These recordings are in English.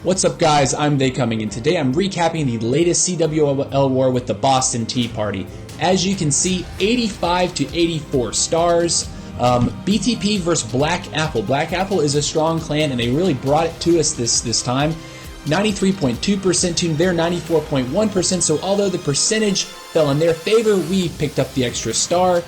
What's up guys, I'm Coming, and today I'm recapping the latest CWL war with the BostonTeaParty. As you can see, 85 to 84 stars. BTP versus Black Apple. Black Apple is a strong clan and they really brought it to us this time. 93.2% to their 94.1%, so although the percentage fell in their favor, we picked up the extra star.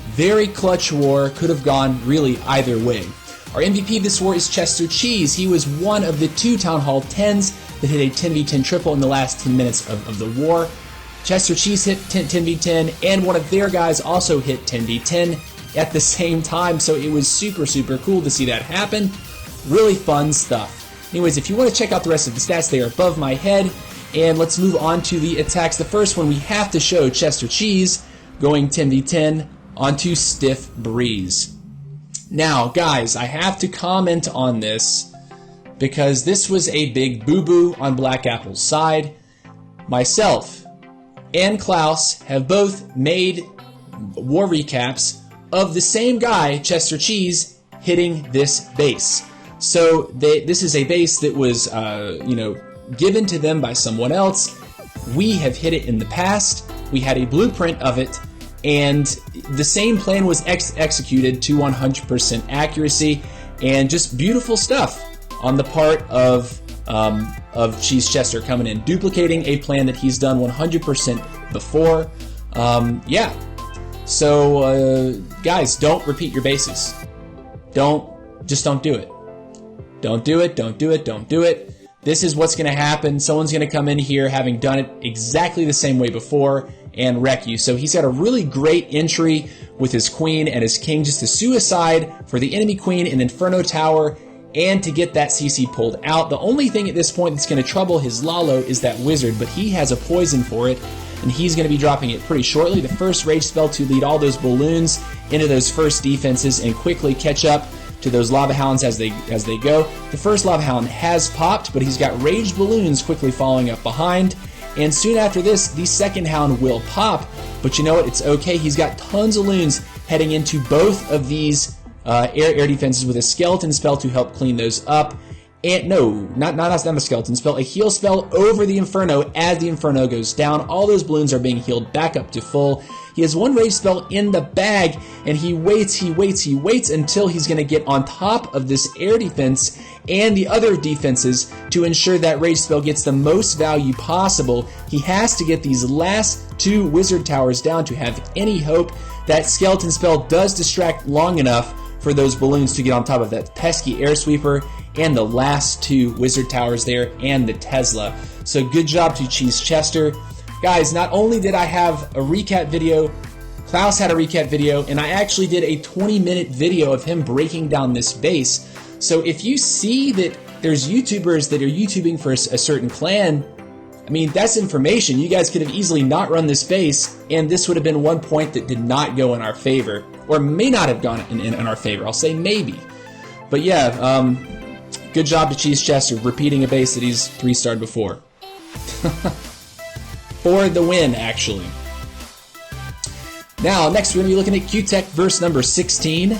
Very clutch war, could have gone really either way. Our MVP of this war is Chester Cheese. He was one of the 2 Town Hall 10s that hit a 10v10 triple in the last 10 minutes of the war. Chester Cheese hit 10v10, and one of their guys also hit 10v10 at the same time, so it was super cool to see that happen. Really fun stuff. Anyways, if you want to check out the rest of the stats, they are above my head, and let's move on to the attacks. The first one, we have to show Chester Cheese going 10v10 onto Stiff Breeze. Now, guys, I have to comment on this because this was a big boo-boo on Black Apple's side. Myself and Klaus have both made war recaps of the same guy, Chester Cheese, hitting this base. So this is a base that was, given to them by someone else. We have hit it in the past. We had a blueprint of it. And the same plan was executed to 100% accuracy, and just beautiful stuff on the part of Cheese Chester coming in, duplicating a plan that he's done 100% before. So guys, don't repeat your bases. Just don't do it. Don't do it. Don't do it. Don't do it. This is what's going to happen. Someone's going to come in here having done it exactly the same way before and wreck you. So he's got a really great entry with his queen and his king, just a suicide for the enemy queen in Inferno Tower and to get that CC pulled out. The only thing at this point that's going to trouble his Lalo is that wizard, but he has a poison for it and he's going to be dropping it pretty shortly. The first rage spell to lead all those balloons into those first defenses and quickly catch up to those lava hounds as they go. The first lava hound has popped, but he's got raged balloons quickly following up behind. And soon after this, the second hound will pop. But you know what? It's okay. He's got tons of loons heading into both of these air defenses with a skeleton spell to help clean those up. And no, not a skeleton spell, a heal spell over the Inferno as the Inferno goes down. All those balloons are being healed back up to full. He has one rage spell in the bag, and he waits until he's going to get on top of this air defense and the other defenses to ensure that rage spell gets the most value possible. He has to get these last 2 wizard towers down to have any hope. That skeleton spell does distract long enough for those balloons to get on top of that pesky air sweeper and the last 2 wizard towers there and the Tesla. So good job to Cheese Chester. Guys, not only did I have a recap video, Klaus had a recap video, and I actually did a 20-minute video of him breaking down this base. So if you see that there's YouTubers that are YouTubing for a certain clan, I mean, that's information. You guys could have easily not run this base, and this would have been one point that did not go in our favor, or may not have gone in our favor. I'll say maybe. But yeah, good job to Cheese Chester repeating a base that he's 3-starred before. For the win, actually. Now, next we're going to be looking at Q-Tech verse number 16.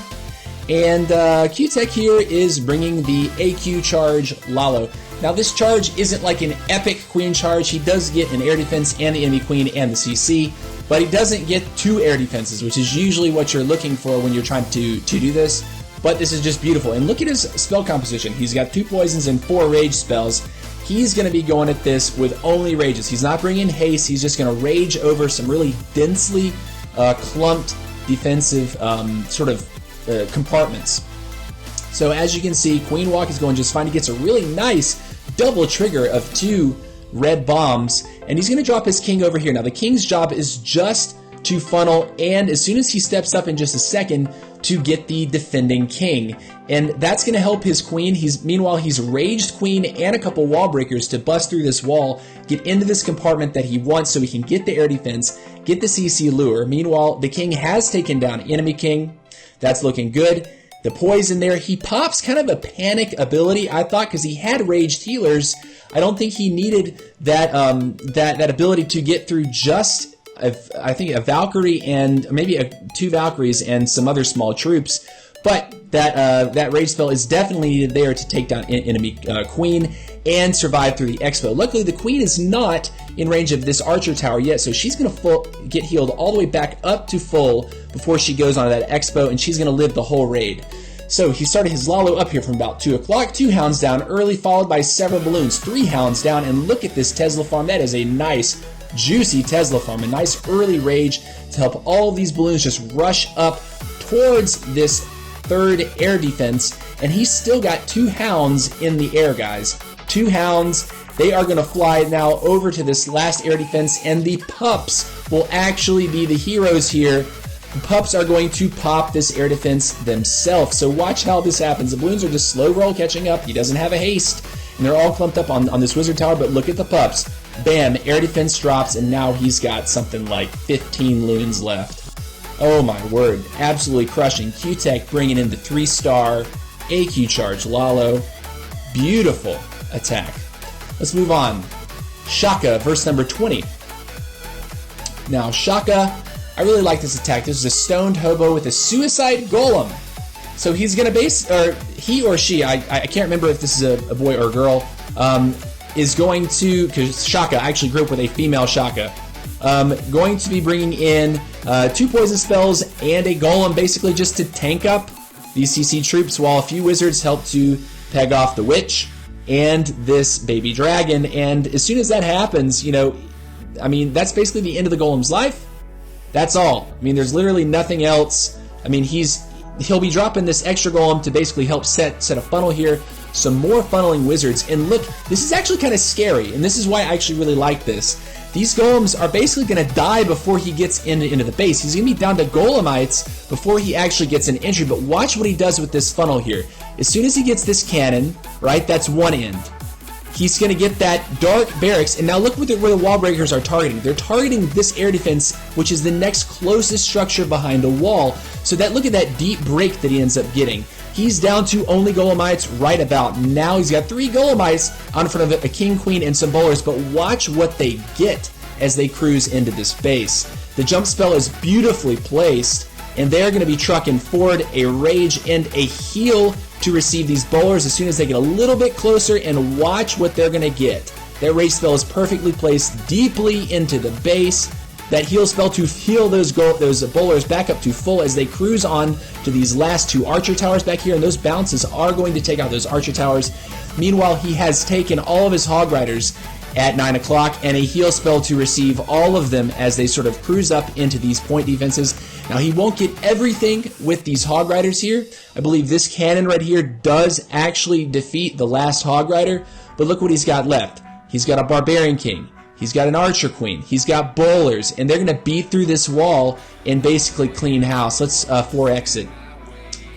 And Q-Tech here is bringing the AQ charge Lalo. Now, this charge isn't like an epic queen charge. He does get an air defense and the enemy queen and the CC, but he doesn't get 2 air defenses, which is usually what you're looking for when you're trying to do this. But this is just beautiful. And look at his spell composition. He's got 2 poisons and 4 rage spells. He's going to be going at this with only rages. He's not bringing haste. He's just going to rage over some really densely clumped defensive compartments. So as you can see, Queen Walk is going just fine. He gets a really nice double trigger of 2 red bombs, and he's going to drop his king over here. Now the king's job is just to funnel, and as soon as he steps up in just a second, to get the defending king. And that's going to help his queen. Meanwhile, he's raged queen and a couple wall breakers to bust through this wall, get into this compartment that he wants so he can get the air defense, get the CC lure. Meanwhile, the king has taken down enemy king. That's looking good. The poison there, he pops kind of a panic ability, I thought, because he had raged healers. I don't think he needed that that ability to get through just I think a Valkyrie and maybe 2 Valkyries and some other small troops. But that rage spell is definitely needed there to take down enemy queen. and survive through the expo. Luckily, the queen is not in range of this archer tower yet, so she's going to get healed all the way back up to full before she goes onto that expo, and she's going to live the whole raid. So he started his Lalo up here from about 2 o'clock, 2 hounds down early, followed by several balloons, 3 hounds down, and look at this Tesla farm. That is a nice, juicy Tesla farm, a nice early rage to help all of these balloons just rush up towards this third air defense, and he's still got 2 hounds in the air, guys. 2 hounds. They are going to fly now over to this last air defense, and the pups will actually be the heroes here. The pups are going to pop this air defense themselves. So watch how this happens. The balloons are just slow roll catching up. He doesn't have a haste, and they're all clumped up on this wizard tower, but look at the pups. Bam, air defense drops, and now he's got something like 15 loons left. Oh my word, absolutely crushing. Q-Tech bringing in the 3-star AQ charge Lalo. Beautiful attack. Let's move on. Shaka, verse number 20. Now, Shaka, I really like this attack. This is a stoned hobo with a suicide golem. So he's going to he or she, I can't remember if this is a boy or a girl, is going to, because Shaka, I actually grew up with a female Shaka, going to be bringing in 2 poison spells and a golem basically just to tank up these CC troops while a few wizards help to peg off the witch and this baby dragon. And as soon as that happens, you know, I mean, that's basically the end of the golem's life. That's all. I mean, there's literally nothing else. I mean, he'll be dropping this extra golem to basically help set a funnel here. Some more funneling wizards. And look, this is actually kind of scary, and this is why I actually really like this. These golems are basically going to die before he gets into the base. He's going to be down to golemites before he actually gets an entry. But watch what he does with this funnel here. As soon as he gets this cannon, right, that's one end. He's going to get that dark barracks, and now look where the wall breakers are targeting. They're targeting this air defense, which is the next closest structure behind a wall. So that, look at that deep break that he ends up getting. He's down to only golemites right about now. He's got 3 golemites on front of a king, queen, and some bowlers, but watch what they get as they cruise into this base. The jump spell is beautifully placed, and they're going to be trucking forward a rage and a heal to receive these bowlers as soon as they get a little bit closer, and watch what they're going to get. That rage spell is perfectly placed deeply into the base. That heal spell to heal those bowlers back up to full as they cruise on to these last 2 archer towers back here, and those bounces are going to take out those archer towers. Meanwhile, he has taken all of his hog riders at 9 o'clock and a heal spell to receive all of them as they sort of cruise up into these point defenses. Now, he won't get everything with these hog riders here. I believe this cannon right here does actually defeat the last hog rider, but look what he's got left. He's got a barbarian king. He's got an archer queen. He's got bowlers, and they're going to beat through this wall and basically clean house. Let's 4X it.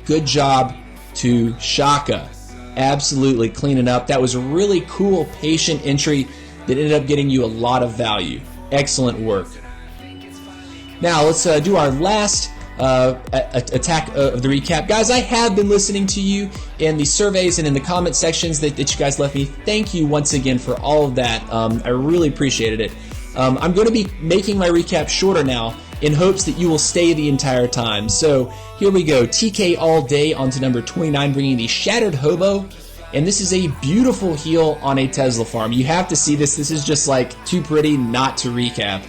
Good job to Shaka. Absolutely cleaning up. That was a really cool, patient entry that ended up getting you a lot of value. Excellent work. Now, let's do our last attack of the recap. Guys, I have been listening to you in the surveys and in the comment sections that you guys left me. Thank you once again for all of that. I really appreciated it. I'm going to be making my recap shorter now in hopes that you will stay the entire time. So here we go. TK all day on to number 29, bringing the Shattered Hobo. And this is a beautiful heal on a Tesla farm. You have to see this. This is just like too pretty not to recap.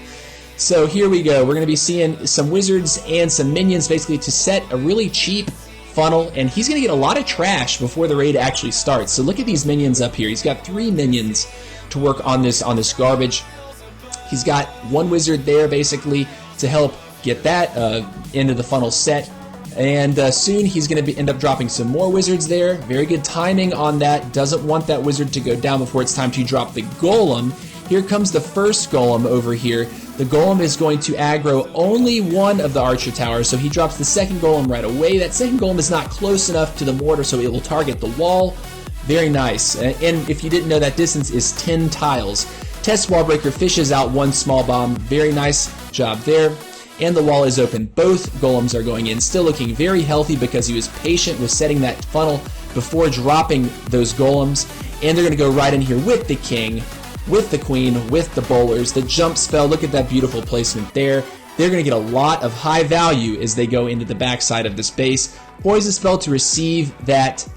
So here we go. We're going to be seeing some wizards and some minions basically to set a really cheap funnel, and he's going to get a lot of trash before the raid actually starts. So look at these minions up here. He's got 3 minions to work on this garbage. He's got 1 wizard there basically to help get that into the funnel set. And soon he's going to end up dropping some more wizards there. Very good timing on that. Doesn't want that wizard to go down before it's time to drop the golem. Here comes the first golem over here. The golem is going to aggro only 1 of the archer towers, so he drops the second golem right away. That second golem is not close enough to the mortar, so it will target the wall. Very nice. And if you didn't know, that distance is 10 tiles. Test wall breaker fishes out 1 small bomb. Very nice job there. And the wall is open. Both golems are going in, still looking very healthy because he was patient with setting that funnel before dropping those golems. And they're going to go right in here with the king, with the queen, with the bowlers. The jump spell, look at that beautiful placement there. They're going to get a lot of high value as they go into the backside of this base. Poison spell to receive that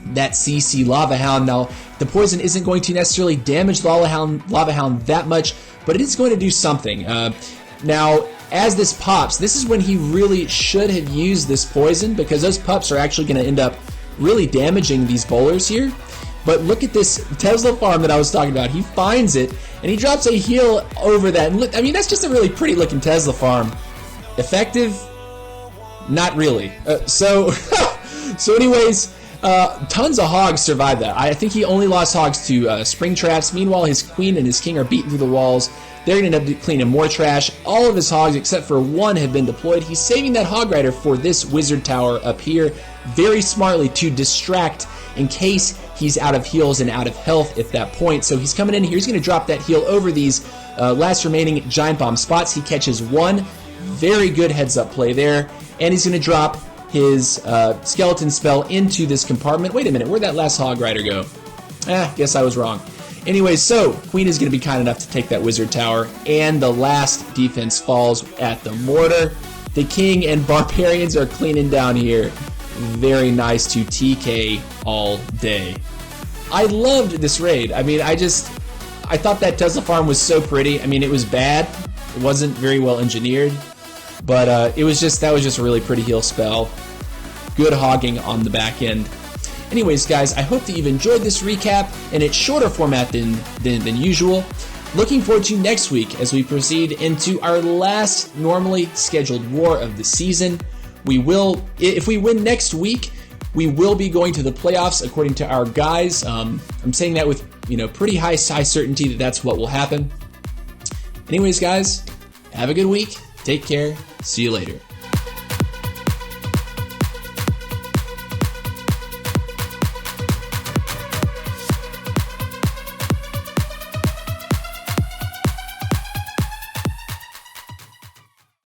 CC Lava Hound. Now, The poison isn't going to necessarily damage Lava Hound that much, but it is going to do something. Now, as this pops, this is when he really should have used this poison, because those pups are actually going to end up really damaging these bowlers here. But look at this Tesla farm that I was talking about. He finds it, and he drops a heal over that. And look, I mean, that's just a really pretty looking Tesla farm. Effective? Not really. So anyways, tons of hogs survived that. I think he only lost hogs to spring traps. Meanwhile, his queen and his king are beaten through the walls. They're going to end up cleaning more trash. All of his hogs, except for one, have been deployed. He's saving that hog rider for this wizard tower up here very smartly to distract in case he's out of heals and out of health at that point. So he's coming in here. He's going to drop that heal over these last remaining giant bomb spots. He catches one. Very good heads up play there. And he's going to drop his skeleton spell into this compartment. Wait a minute, where'd that last hog rider go? Guess I was wrong. Anyway, so Queen is going to be kind enough to take that wizard tower, and the last defense falls at the mortar. The king and barbarians are cleaning down here. Very nice to TK all day. I loved this raid. I mean, I thought that Tesla farm was so pretty. I mean, it was bad. It wasn't very well engineered, but that was just a really pretty heal spell. Good hogging on the back end. Anyways, guys, I hope that you've enjoyed this recap in its shorter format than usual. Looking forward to next week as we proceed into our last normally scheduled war of the season. We will, if we win next week, we will be going to the playoffs according to our guys. I'm saying that with pretty high certainty that that's what will happen. Anyways, guys, have a good week. Take care. See you later.